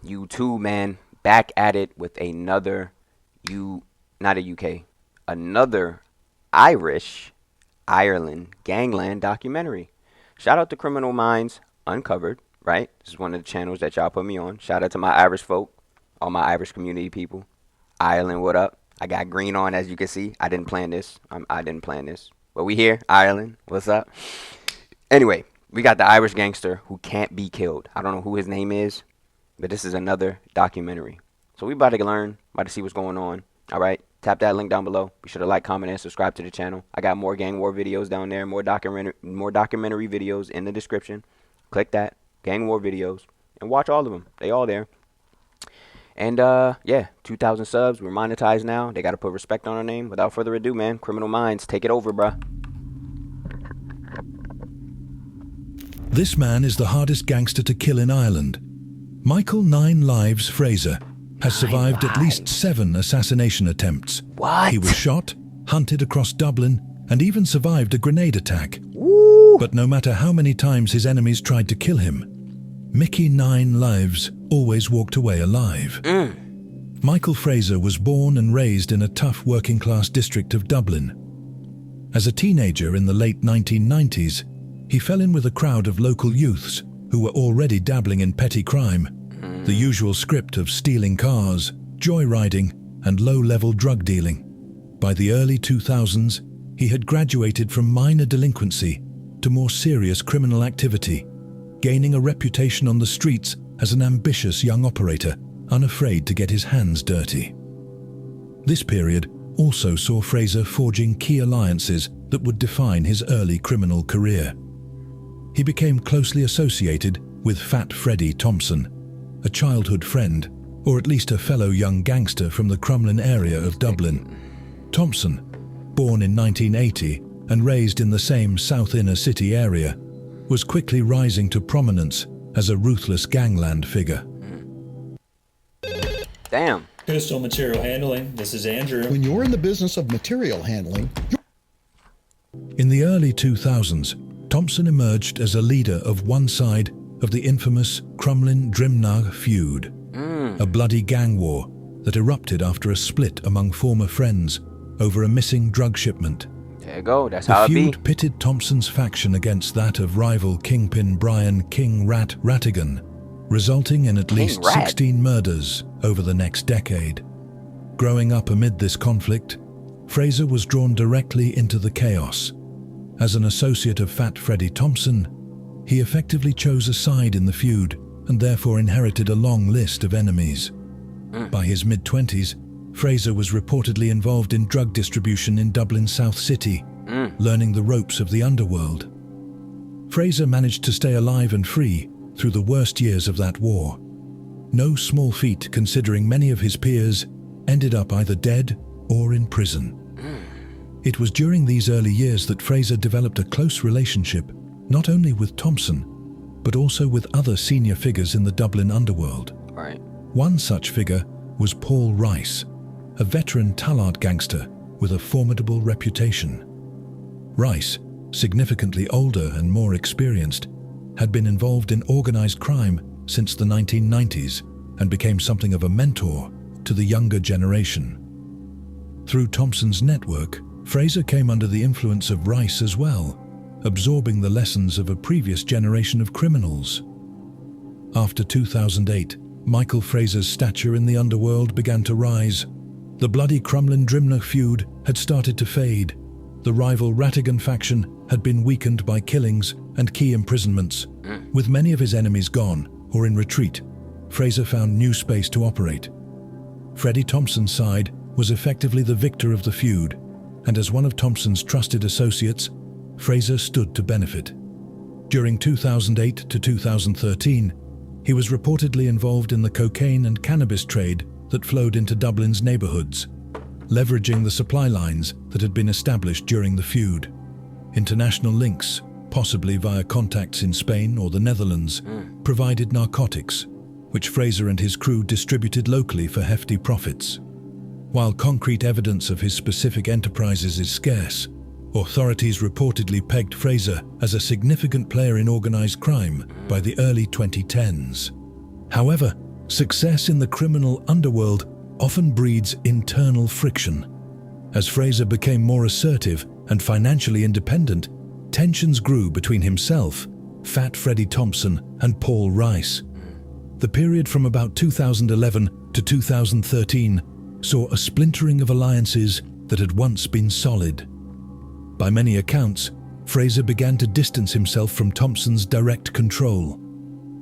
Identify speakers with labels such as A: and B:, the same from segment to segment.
A: You too, man. Back at it with another not a UK, another Irish, Ireland Gangland documentary. Shout out to Criminal Minds Uncovered, right? This is one of the channels that y'all put me on. Shout out to my Irish folk, all my Irish community people. Ireland, what up? I got green on, as you can see. I didn't plan this. I didn't plan this. But we here, Ireland. What's up? Anyway, we got the Irish gangster who can't be killed. I don't know who his name is, but this is another documentary. So we about to learn, about to see what's going on. All right, tap that link down below. Be sure to like, comment, and subscribe to the channel. I got more gang war videos down there, more documentary videos in the description. Click that, gang war videos, and watch all of them. They all there. And yeah, 2,000 subs. We're monetized now. They got to put respect on our name. Without further ado, man, Criminal Minds, take it over, bruh.
B: This man is the hardest gangster to kill in Ireland. Michael 9 Lives Frazier has survived at least 7 assassination attempts.
A: What?
B: He was shot, hunted across Dublin, and even survived a grenade attack.
A: Woo!
B: But no matter how many times his enemies tried to kill him, Mickey 9 Lives always walked away alive. Michael Frazier was born and raised in a tough working-class district of Dublin. As a teenager in the late 1990s, he fell in with a crowd of local youths who were already dabbling in petty crime, the usual script of stealing cars, joyriding, and low-level drug dealing. By the early 2000s, he had graduated from minor delinquency to more serious criminal activity, gaining a reputation on the streets as an ambitious young operator, unafraid to get his hands dirty. This period also saw Frazier forging key alliances that would define his early criminal career. He became closely associated with Fat Freddie Thompson, a childhood friend, or at least a fellow young gangster from the Crumlin area of Dublin. Thompson, born in 1980 and raised in the same South Inner City area, was quickly rising to prominence as a ruthless gangland figure.
A: Damn.
C: Pistol material handling, this is Andrew.
D: When you're in the business of material handling,
B: In the early 2000s, Thompson emerged as a leader of one side of the infamous Crumlin-Drimnagh feud, a bloody gang war that erupted after a split among former friends over a missing drug shipment.
A: There you go. That's
B: The
A: how it be.
B: feud pitted Thompson's faction against that of rival kingpin Brian King Rat Rattigan, resulting in at least
A: Rat?
B: 16 murders over the next decade. Growing up amid this conflict, Frazier was drawn directly into the chaos. As an associate of Fat Freddie Thompson, he effectively chose a side in the feud and therefore inherited a long list of enemies. By his mid-20s, Frazier was reportedly involved in drug distribution in Dublin's South City, learning the ropes of the underworld. Frazier managed to stay alive and free through the worst years of that war. No small feat, considering many of his peers ended up either dead or in prison. It was during these early years that Frazier developed a close relationship not only with Thompson, but also with other senior figures in the Dublin underworld.
A: Right.
B: One such figure was Paul Rice, a veteran Tallaght gangster with a formidable reputation. Rice, significantly older and more experienced, had been involved in organized crime since the 1990s and became something of a mentor to the younger generation. Through Thompson's network, Frazier came under the influence of Rice as well, absorbing the lessons of a previous generation of criminals. After 2008, Michael Frazier's stature in the underworld began to rise. The bloody Crumlin-Drimnagh feud had started to fade. The rival Rattigan faction had been weakened by killings and key imprisonments. With many of his enemies gone or in retreat, Frazier found new space to operate. Freddie Thompson's side was effectively the victor of the feud, and as one of Thompson's trusted associates, Frazier stood to benefit. During 2008 to 2013, he was reportedly involved in the cocaine and cannabis trade that flowed into Dublin's neighborhoods, leveraging the supply lines that had been established during the feud. International links, possibly via contacts in Spain or the Netherlands, provided narcotics, which Frazier and his crew distributed locally for hefty profits. While concrete evidence of his specific enterprises is scarce, authorities reportedly pegged Frazier as a significant player in organized crime by the early 2010s. However, Success in the criminal underworld often breeds internal friction. As Frazier became more assertive and financially independent, tensions grew between himself, Fat Freddie Thompson, and Paul Rice. The period from about 2011 to 2013 saw a splintering of alliances that had once been solid. By many accounts, Frazier began to distance himself from Thompson's direct control.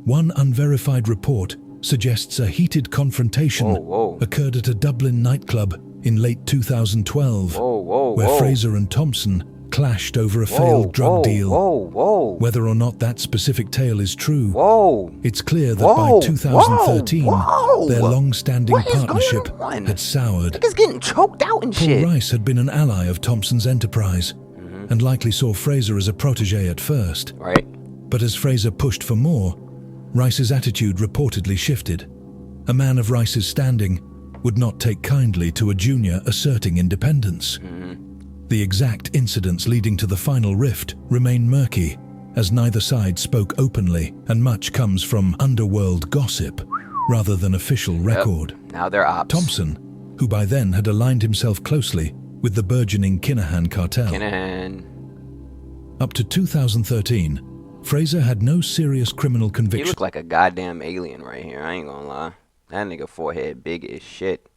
B: One unverified report suggests a heated confrontation occurred at a Dublin nightclub in late 2012, where Frazier and Thompson clashed over a failed drug deal. Whether or not that specific tale is true, it's clear that by 2013, their long-standing partnership had soured.
A: Niggas getting choked out and shit.
B: Paul Rice had been an ally of Thompson's enterprise, and likely saw Frazier as a protege at first.
A: Right.
B: But as Frazier pushed for more, Rice's attitude reportedly shifted. A man of Rice's standing would not take kindly to a junior asserting independence. The exact incidents leading to the final rift remain murky, as neither side spoke openly, and much comes from underworld gossip rather than official record.
A: Now they're ops.
B: Thompson, who by then had aligned himself closely with the burgeoning Kinahan cartel. Up to 2013, Frazier had no serious criminal
A: He
B: conviction.
A: look like a goddamn alien right here. I ain't gonna lie. That nigga forehead big as shit.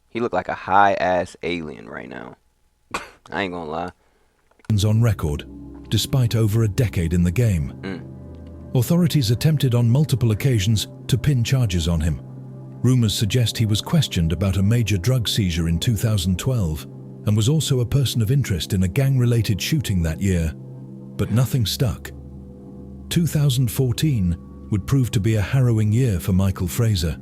A: He look like a high-ass alien right now. I ain't gonna lie.
B: On record, despite over a decade in the game. Authorities attempted on multiple occasions to pin charges on him. Rumors suggest he was questioned about a major drug seizure in 2012 and was also a person of interest in a gang-related shooting that year, but nothing stuck. 2014 would prove to be a harrowing year for Michael Frazier,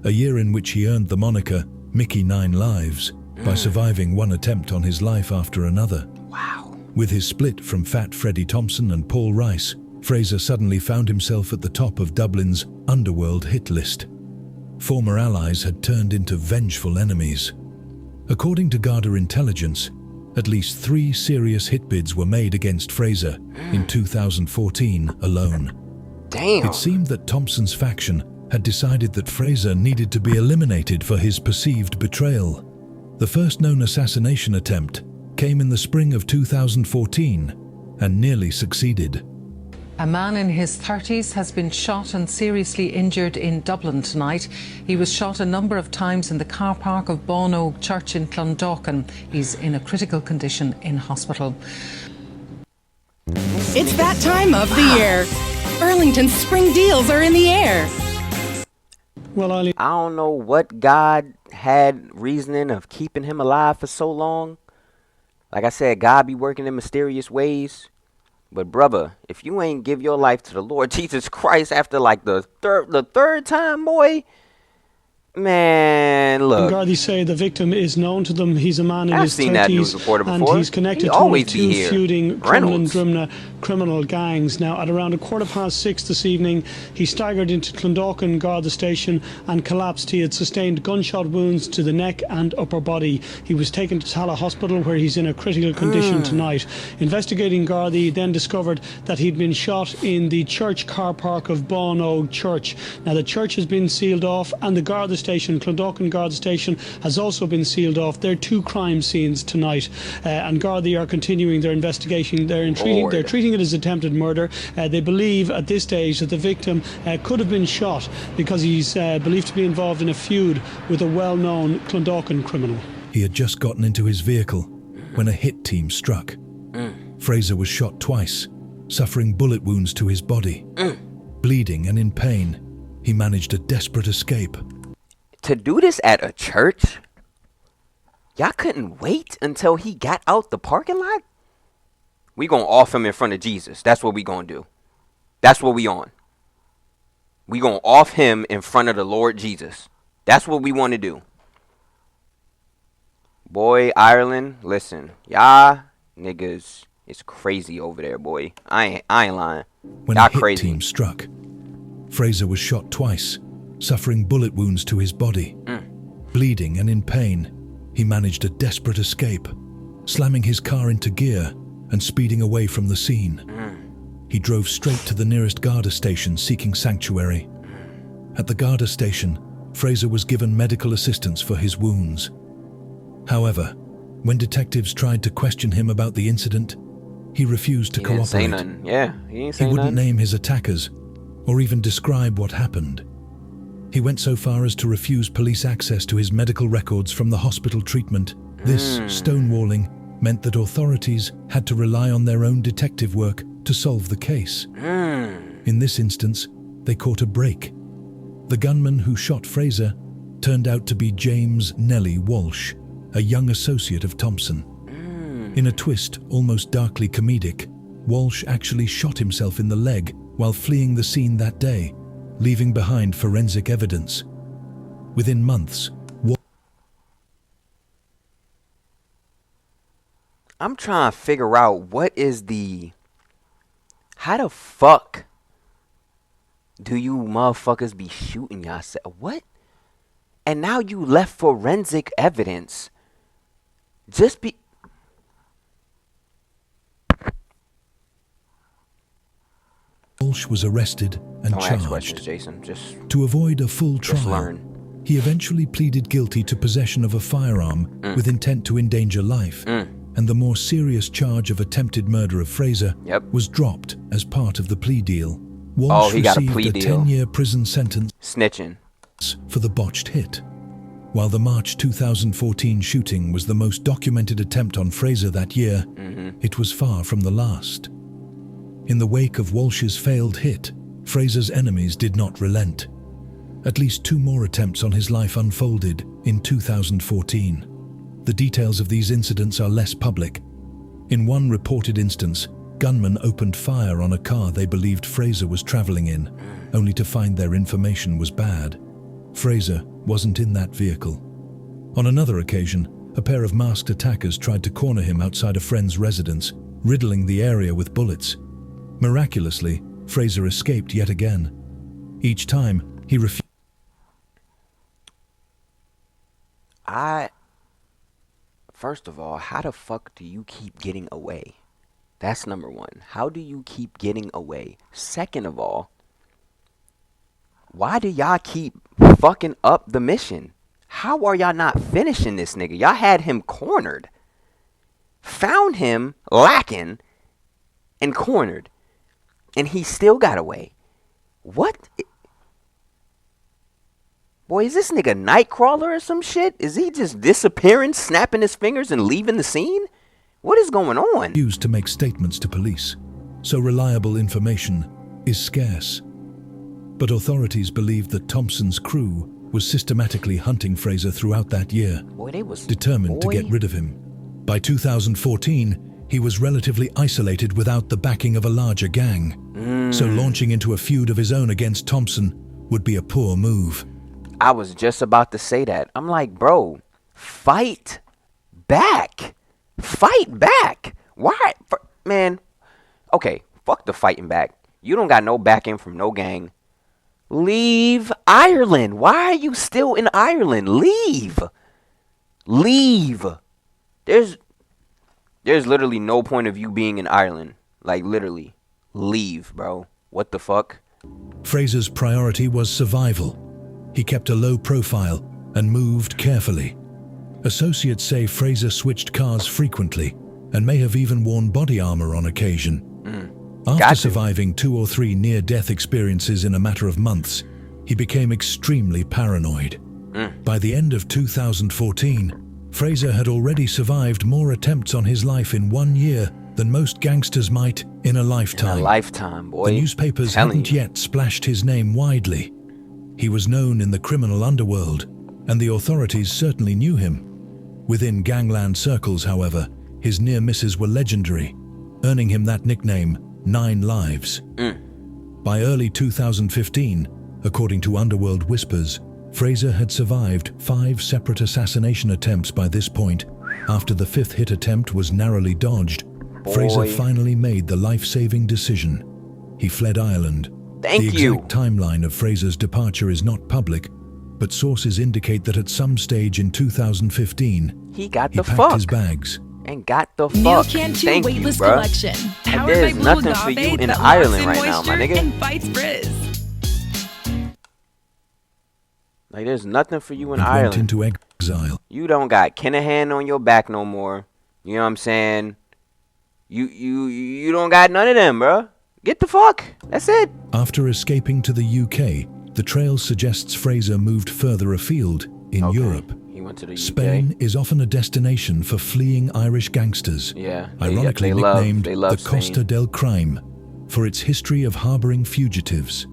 B: a year in which he earned the moniker Mickey 9 Lives by surviving one attempt on his life after another.
A: Wow.
B: With his split from Fat Freddie Thompson and Paul Rice, Frazier suddenly found himself at the top of Dublin's underworld hit list. Former allies had turned into vengeful enemies. According to Garda intelligence, at least 3 serious hit bids were made against Frazier in 2014 alone.
A: Damn.
B: It seemed that Thompson's faction had decided that Frazier needed to be eliminated for his perceived betrayal. The first known assassination attempt came in the spring of 2014 and nearly succeeded.
E: A man in his 30s has been shot and seriously injured in Dublin tonight. He was shot a number of times in the car park of Bono Church in Clondalkin. He's in a critical condition in hospital.
F: It's that time of the year. Burlington's spring deals are in the air.
D: Well,
A: I don't know what God had reasoning of keeping him alive for so long. Like I said, God be working in mysterious ways. But brother, if you ain't give your life to the Lord Jesus Christ after like the third time, boy, man, look.
G: Gardaí say the victim is known to them. He's a man in
A: I've
G: his
A: seen that
G: 30s,
A: news reporter
G: and
A: before.
G: he's connected
A: He
G: to one
A: always
G: of
A: be
G: 2
A: here.
G: feuding
A: Reynolds.
G: criminal gangs. Now, at around 6:15 this evening, he staggered into Clondalkin Garda station and collapsed. He had sustained gunshot wounds to the neck and upper body. He was taken to Tala Hospital, where he's in a critical condition tonight. Investigating Gardaí then discovered that he'd been shot in the church car park of Bono Church. Now, the church has been sealed off, and the Garda station, Clondalkin Garda station, has also been sealed off. There are 2 crime scenes tonight, and Gardaí are continuing their investigation. They're treating it as attempted murder. They believe at this stage that the victim could have been shot because he's believed to be involved in a feud with a well-known Clondalkin criminal.
B: He had just gotten into his vehicle when a hit team struck. Frazier was shot twice, suffering bullet wounds to his body. Bleeding and in pain, he managed a desperate escape.
A: To do this at a church? Y'all couldn't wait until he got out the parking lot? We gonna off him in front of Jesus. That's what we gonna do. That's what we on. We gonna off him in front of the Lord Jesus. That's what we want to do. Boy, Ireland, listen. Y'all niggas, it's crazy over there, boy. I ain't lying.
B: When
A: Y'all
B: a hit
A: crazy.
B: team struck, Frazier was shot twice, suffering bullet wounds to his body. Bleeding and in pain, he managed a desperate escape, slamming his car into gear and speeding away from the scene. He drove straight to the nearest Garda station seeking sanctuary. At the Garda station, Frazier was given medical assistance for his wounds. However, when detectives tried to question him about the incident, he refused to
A: He didn't say
B: cooperate.
A: nothing. Yeah, he ain't
B: He
A: say
B: wouldn't
A: nothing.
B: name his attackers or even describe what happened. He went so far as to refuse police access to his medical records from the hospital treatment. This stonewalling meant that authorities had to rely on their own detective work to solve the case. In this instance, they caught a break. The gunman who shot Frazier turned out to be James Nellie Walsh, a young associate of Thompson. In a twist almost darkly comedic, Walsh actually shot himself in the leg while fleeing the scene that day, leaving behind forensic evidence. Within months,
A: I'm trying to figure out how the fuck do you motherfuckers be shooting yourself? What? And now you left forensic evidence.
B: Walsh was arrested and
A: Don't ask questions,
B: charged.
A: Jason. Just
B: To avoid a full
A: Just
B: trial,
A: learn.
B: he eventually pleaded guilty to possession of a firearm with intent to endanger life, and the more serious charge of attempted murder of Frazier was dropped as part of the plea deal. Walsh
A: he got a
B: received
A: plea
B: a
A: deal.
B: 10-year prison sentence
A: snitching.
B: for the botched hit. While the March 2014 shooting was the most documented attempt on Frazier that year, it was far from the last. In the wake of Walsh's failed hit, Frazier's enemies did not relent. At least 2 more attempts on his life unfolded in 2014. The details of these incidents are less public. In one reported instance, gunmen opened fire on a car they believed Frazier was traveling in, only to find their information was bad. Frazier wasn't in that vehicle. On another occasion, a pair of masked attackers tried to corner him outside a friend's residence, riddling the area with bullets. Miraculously, Frazier escaped yet again. Each time, he refused.
A: First of all, how the fuck do you keep getting away? That's number one. How do you keep getting away? Second of all, why do y'all keep fucking up the mission? How are y'all not finishing this nigga? Y'all had him cornered. Found him lacking and cornered. And he still got away. What? Boy, is this nigga Nightcrawler or some shit? Is he just disappearing, snapping his fingers and leaving the scene? What is going on?
B: Used to make statements to police, so reliable information is scarce. But authorities believed that Thompson's crew was systematically hunting Frazier throughout that year,
A: Boy, they was
B: determined to
A: boy.
B: get rid of him. By 2014, he was relatively isolated without the backing of a larger gang, so launching into a feud of his own against Thompson would be a poor move.
A: I was just about to say that. I'm like, bro, fight back. Fight back. Why? Man, okay, fuck the fighting back. You don't got no backing from no gang. Leave Ireland. Why are you still in Ireland? Leave. Leave. There's literally no point of you being in Ireland. Like, literally. Leave, bro. What the fuck?
B: Frazier's priority was survival. He kept a low profile and moved carefully. Associates say Frazier switched cars frequently and may have even worn body armor on occasion. After surviving 2 or 3 near-death experiences in a matter of months, he became extremely paranoid. By the end of 2014, Frazier had already survived more attempts on his life in 1 year than most gangsters might in a lifetime.
A: In a lifetime, boy.
B: The newspapers hadn't yet splashed his name widely. He was known in the criminal underworld, and the authorities certainly knew him. Within gangland circles, however, his near misses were legendary, earning him that nickname, 9 Lives. By early 2015, according to Underworld Whispers, Frazier had survived 5 separate assassination attempts by this point. After the 5th hit attempt was narrowly dodged, Frazier finally made the life-saving decision. He fled Ireland.
A: Thank
B: the
A: you.
B: exact timeline of Frazier's departure is not public, but sources indicate that at some stage in 2015,
A: he packed
B: his bags.
A: And got the
F: New
A: fuck.
F: Cantu
A: Thank
F: waitlist
A: you, bruh.
F: collection. Powered
A: there's
F: by Blue
A: nothing for
F: Agave
A: you in
F: that
A: Ireland
F: locks
A: right
F: in
A: now, my
F: moisture
A: nigga.
F: and fights frizz.
A: Like, there's nothing for you in
B: and
A: Ireland.
B: went into exile.
A: You don't got Kinahan on your back no more. You know what I'm saying? You don't got none of them, bro. Get the fuck. That's it.
B: After escaping to the UK, the trail suggests Frazier moved further afield in Europe.
A: He went to the UK.
B: Spain is often a destination for fleeing Irish gangsters,
A: Yeah.
B: ironically
A: they
B: nicknamed
A: love
B: the Costa
A: Spain.
B: del Crime for its history of harboring fugitives.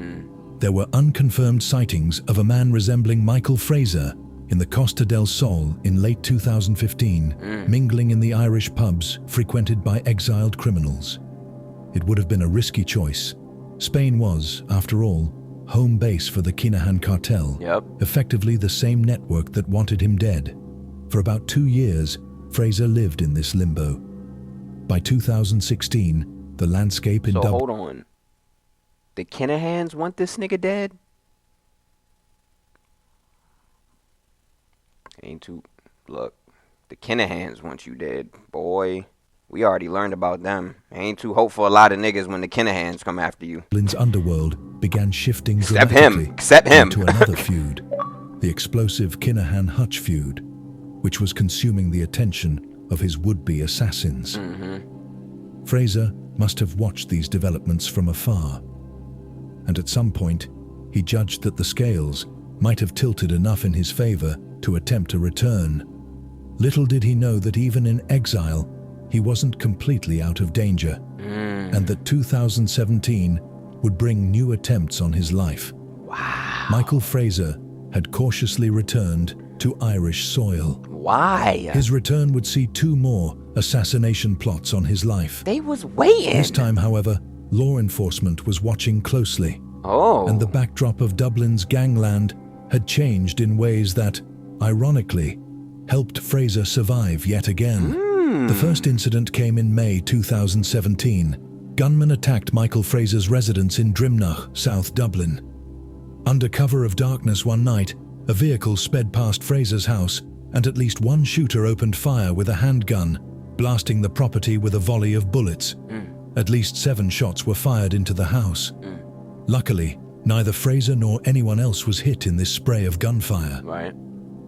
B: There were unconfirmed sightings of a man resembling Michael Frazier in the Costa del Sol in late 2015, mingling in the Irish pubs frequented by exiled criminals. It would have been a risky choice. Spain was, after all, home base for the Kinahan cartel, effectively the same network that wanted him dead. For about 2 years, Frazier lived in this limbo. By 2016, the landscape in
A: So
B: Dublin...
A: hold on. The Kinahans want this nigga dead? Ain't too... Look, the Kinahans want you dead, boy. We already learned about them. Ain't too hopeful a lot of niggas when the Kinahans come after you.
B: Dublin's underworld began shifting
A: Except
B: dramatically
A: him. Except him.
B: into another feud, the explosive Kinahan-Hutch feud, which was consuming the attention of his would-be assassins. Frazier must have watched these developments from afar, and at some point, he judged that the scales might have tilted enough in his favor to attempt a return. Little did he know that even in exile, he wasn't completely out of danger, and that 2017 would bring new attempts on his life.
A: Wow.
B: Michael Frazier had cautiously returned to Irish soil.
A: Why?
B: His return would see 2 more assassination plots on his life.
A: They was waiting.
B: This time, however, law enforcement was watching closely, and the backdrop of Dublin's Gangland had changed in ways that, ironically, helped Frazier survive yet again. The first incident came in May 2017. Gunmen attacked Michael Frazier's residence in Drimnagh, South Dublin. Under cover of darkness one night, a vehicle sped past Frazier's house, and at least one shooter opened fire with a handgun, blasting the property with a volley of bullets. At least 7 shots were fired into the house. Luckily, neither Frazier nor anyone else was hit in this spray of gunfire.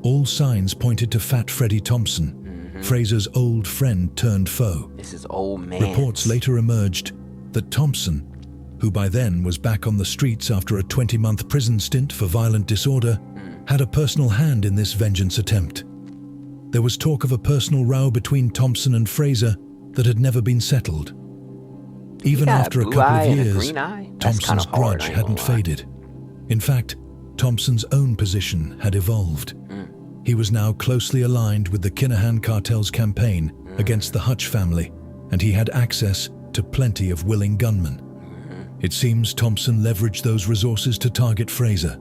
B: All signs pointed to Fat Freddie Thompson, Frazier's old friend turned foe.
A: This is old man.
B: Reports later emerged that Thompson, who by then was back on the streets after a 20-month prison stint for violent disorder, had a personal hand in this vengeance attempt. There was talk of a personal row between Thompson and Frazier that had never been settled. Even after a couple of years, Thompson's grudge hadn't faded. In fact, Thompson's own position had evolved. He was now closely aligned with the Kinahan cartel's campaign against the Hutch family, and he had access to plenty of willing gunmen. It seems Thompson leveraged those resources to target Frazier.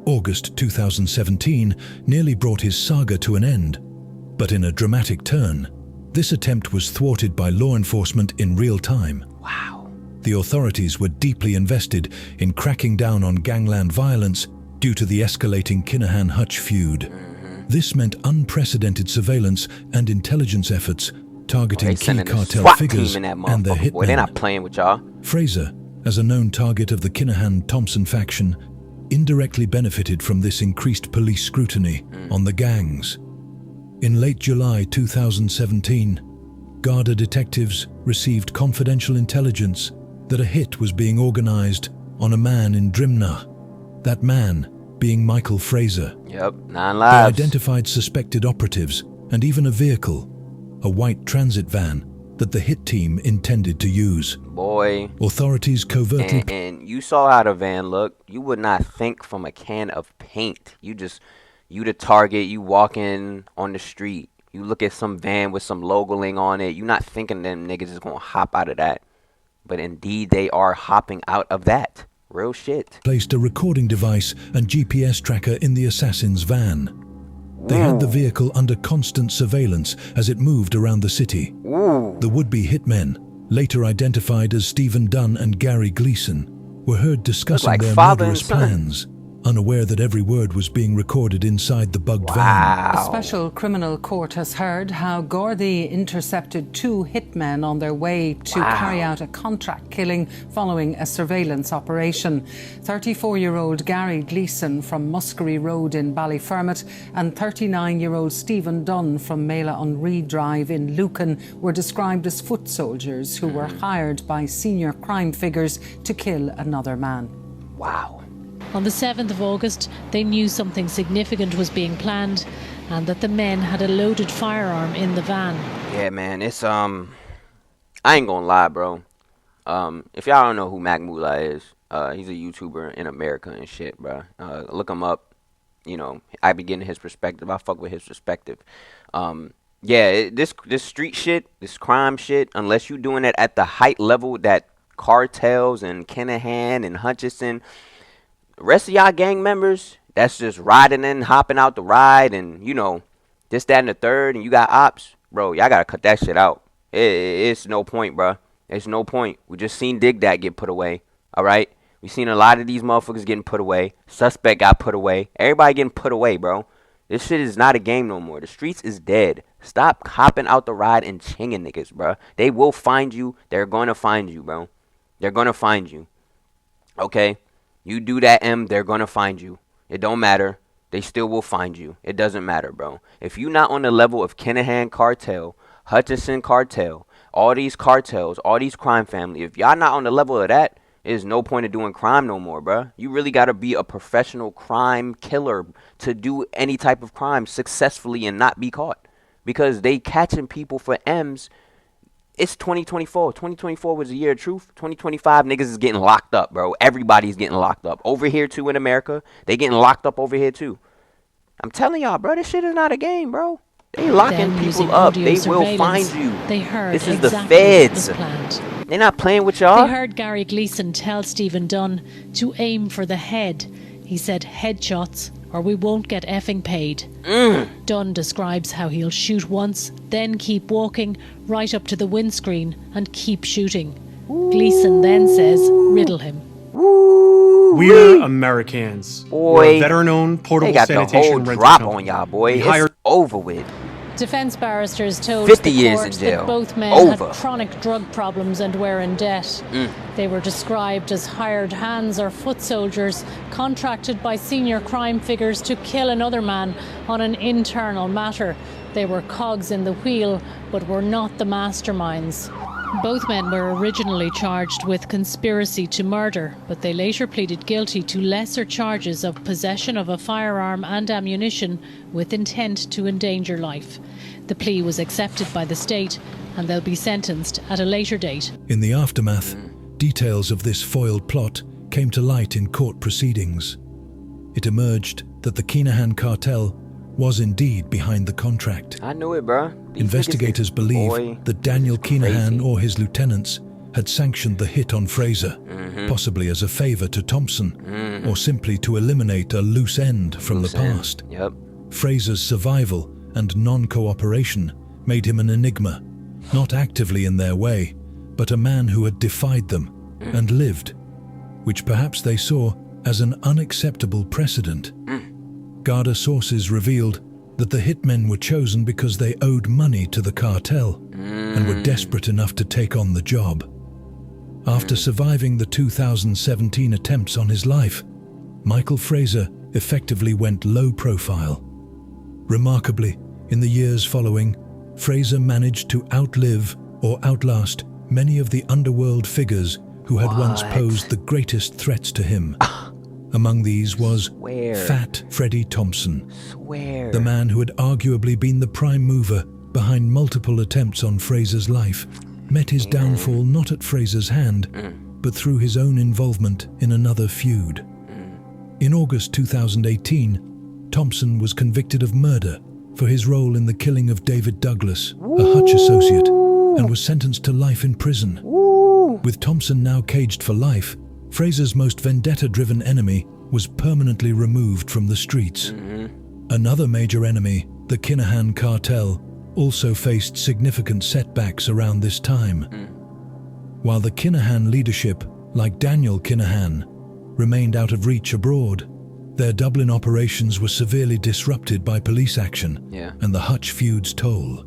B: August 2017 nearly brought his saga to an end, but in a dramatic turn, this attempt was thwarted by law enforcement in real time.
A: Wow.
B: The authorities were deeply invested in cracking down on gangland violence due to the escalating Kinahan-Hutch feud. This meant unprecedented surveillance and intelligence efforts targeting key cartel figures and their hitmen.
A: They're not playing with y'all.
B: Frazier, as a known target of the Kinahan-Thompson faction, indirectly benefited from this increased police scrutiny on the gangs. In late July 2017, Garda detectives received confidential intelligence that a hit was being organized on a man in Drimnagh. That man being Michael Frazier.
A: Yep, 9
B: They
A: lives.
B: identified suspected operatives and even a vehicle, a white transit van, that the hit team intended to use.
A: Boy.
B: Authorities covertly...
A: And you saw how the van looked. You would not think from a can of paint. You the target, you walking on the street. You look at some van with some logoing on it. You not thinking them niggas is going to hop out of that. But indeed, they are hopping out of that. Real shit.
B: Placed a recording device and GPS tracker in the assassin's van. They had the vehicle under constant surveillance as it moved around the city. The would-be hitmen, later identified as Stephen Dunn and Gary Gleason, were heard discussing
A: like
B: their
A: father
B: murderous
A: and son.
B: plans unaware that every word was being recorded inside the bugged van.
A: Wow.
E: A special criminal court has heard how Gardaí intercepted 2 hitmen on their way to carry out a contract killing following a surveillance operation. 34-year-old Gary Gleeson from Muskerry Road in Ballyfermot and 39-year-old Stephen Dunn from Mela on Reed Drive in Lucan were described as foot soldiers who were hired by senior crime figures to kill another man.
A: Wow.
H: On the 7th of August, they knew something significant was being planned and that the men had a loaded firearm in the van.
A: Yeah, man, it's I ain't gonna lie, bro. If y'all don't know who Mac Moolah is, he's a YouTuber in America and shit, bro. Look him up. You know, I be getting his perspective. I fuck with his perspective. Yeah, this street shit, this crime shit, unless you doing it at the height level that Cartels and Kinahan and Hutchison, the rest of y'all gang members, that's just riding in, hopping out the ride, and, you know, this, that, and the third, and you got ops, bro, y'all gotta cut that shit out. It's no point, bro. It's no point. We just seen Dig Dat get put away, all right? We seen a lot of these motherfuckers getting put away. Suspect got put away. Everybody getting put away, bro. This shit is not a game no more. The streets is dead. Stop hopping out the ride and chinging niggas, bro. They will find you. They're going to find you, bro. They're going to find you. Okay? You do that, they're going to find you. It don't matter. They still will find you. It doesn't matter, bro. If you not on the level of Kinahan Cartel, Hutchison Cartel, all these cartels, all these crime family, if y'all not on the level of that, there's no point of doing crime no more, bro. You really got to be a professional crime killer to do any type of crime successfully and not be caught. Because they catching people for M's. It's 2024. 2024 was the year of truth. 2025, niggas is getting locked up, bro. Everybody's getting locked up. Over here, too, in America. They getting locked up over here, too. I'm telling y'all, bro, this shit is not a game, bro. They locking people up. They will find you.
H: They heard
A: this is
H: exactly
A: the feds.
H: what was planned.
A: They're not playing with y'all.
H: They heard Gary Gleeson tell Stephen Dunn to aim for the head. He said, headshots, or we won't get effing paid. Dunn describes how he'll shoot once, then keep walking right up to the windscreen and keep shooting. Gleeson then says, riddle him.
D: We're Americans.
A: Boy,
D: we're a veteran-owned portable
A: they got the
D: sanitation
A: whole
D: rental
A: drop
D: company.
A: on y'all, boy.
D: We
A: It's
D: hired
A: over with.
H: Defence barristers told
A: 50
H: the
A: years
H: court
A: in jail.
H: that both men
A: Over.
H: had chronic drug problems and were in debt. They were described as hired hands or foot soldiers contracted by senior crime figures to kill another man on an internal matter. They were cogs in the wheel, but were not the masterminds. Both men were originally charged with conspiracy to murder, but they later pleaded guilty to lesser charges of possession of a firearm and ammunition with intent to endanger life. The plea was accepted by the state, and they'll be sentenced at a later date.
B: In the aftermath, details of this foiled plot came to light in court proceedings. It emerged that the Kinahan cartel was indeed behind the contract.
A: I knew it, bro.
B: Investigators believe that Daniel Kinahan or his lieutenants had sanctioned the hit on Frazier, possibly as a favor to Thompson, or simply to eliminate a loose end from the past.
A: Yep.
B: Frazier's survival and non-cooperation made him an enigma, not actively in their way, but a man who had defied them and lived, which perhaps they saw as an unacceptable precedent. Garda sources revealed that the hitmen were chosen because they owed money to the cartel and were desperate enough to take on the job. After surviving the 2017 attempts on his life, Michael Frazier effectively went low profile. Remarkably, in the years following, Frazier managed to outlive or outlast many of the underworld figures who had once posed the greatest threats to him. Among these was Fat Freddie Thompson, the man who had arguably been the prime mover behind multiple attempts on Frazier's life, met his downfall not at Frazier's hand, but through his own involvement in another feud. In August 2018, Thompson was convicted of murder for his role in the killing of David Douglas, a Hutch associate, and was sentenced to life in prison. With Thompson now caged for life, Frazier's most vendetta-driven enemy was permanently removed from the streets. Another major enemy, the Kinahan cartel, also faced significant setbacks around this time. While the Kinahan leadership, like Daniel Kinahan, remained out of reach abroad, Their Dublin operations were severely disrupted by police action
A: Yeah.
B: and the Hutch feud's toll.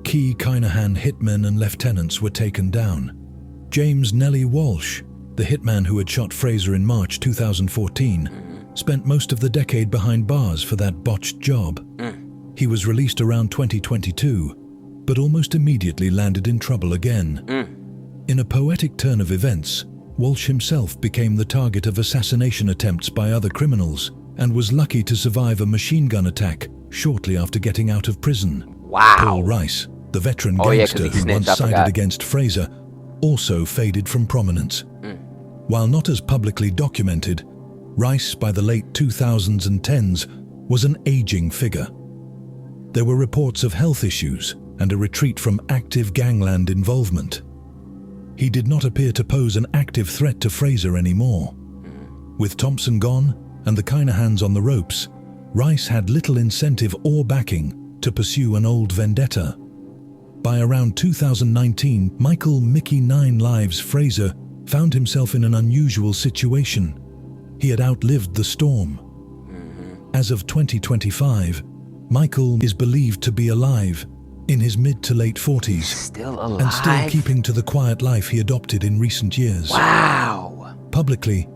B: Key Kinahan hitmen and lieutenants were taken down. James Nellie Walsh, the hitman who had shot Frazier in March 2014, spent most of the decade behind bars for that botched job. He was released around 2022, but almost immediately landed in trouble again. In a poetic turn of events, Walsh himself became the target of assassination attempts by other criminals and was lucky to survive a machine gun attack shortly after getting out of prison.
A: Wow.
B: Paul Rice, the veteran
A: Oh, yeah, 'cause
B: gangster
A: he
B: who
A: snitched,
B: once
A: I
B: sided
A: forgot.
B: against Frazier, also faded from prominence. While not as publicly documented, Rice, by the late 2000s and 10s, was an aging figure. There were reports of health issues and a retreat from active gangland involvement. He did not appear to pose an active threat to Frazier anymore. With Thompson gone and the Kinahans on the ropes, Rice had little incentive or backing to pursue an old vendetta. By around 2019, Michael Mickey Nine Lives Frazier found himself in an unusual situation. He had outlived the storm. As of 2025, Michael is believed to be alive, in his mid to late 40s,
A: Still alive.
B: and still keeping to the quiet life he adopted in recent years.
A: Wow.
B: Publicly,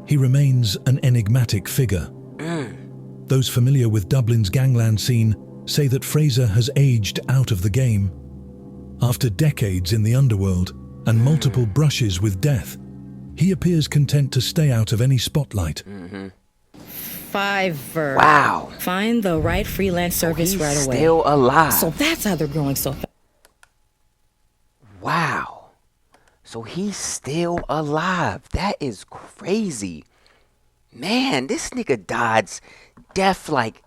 B: he remains an enigmatic figure. Those familiar with Dublin's gangland scene say that Frazier has aged out of the game. After decades in the underworld and multiple brushes with death, he appears content to stay out of any spotlight.
I: Fiverr.
A: Wow.
I: Find the right freelance service
A: He's
I: right away.
A: still alive.
I: So that's how they're growing so fast.
A: Wow. So he's still alive. That is crazy. Man, this nigga dodged death like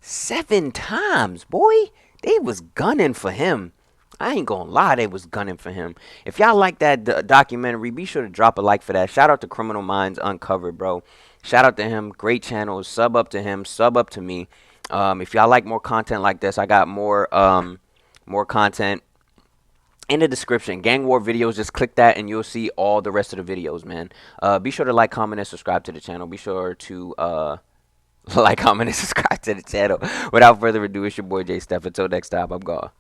A: 7 times, boy. They was gunning for him. I ain't gonna lie, they was gunning for him. If y'all like that documentary, be sure to drop a like for that. Shout out to Criminal Minds Uncovered, bro. Shout out to him. Great channel. Sub up to him. Sub up to me. If y'all like more content like this, I got more content in the description. Gang War videos. Just click that and you'll see all the rest of the videos, man. Be sure to like, comment, and subscribe to the channel. Be sure to like, comment, and subscribe to the channel. Without further ado, it's your boy J Steph. Until next time, I'm gone.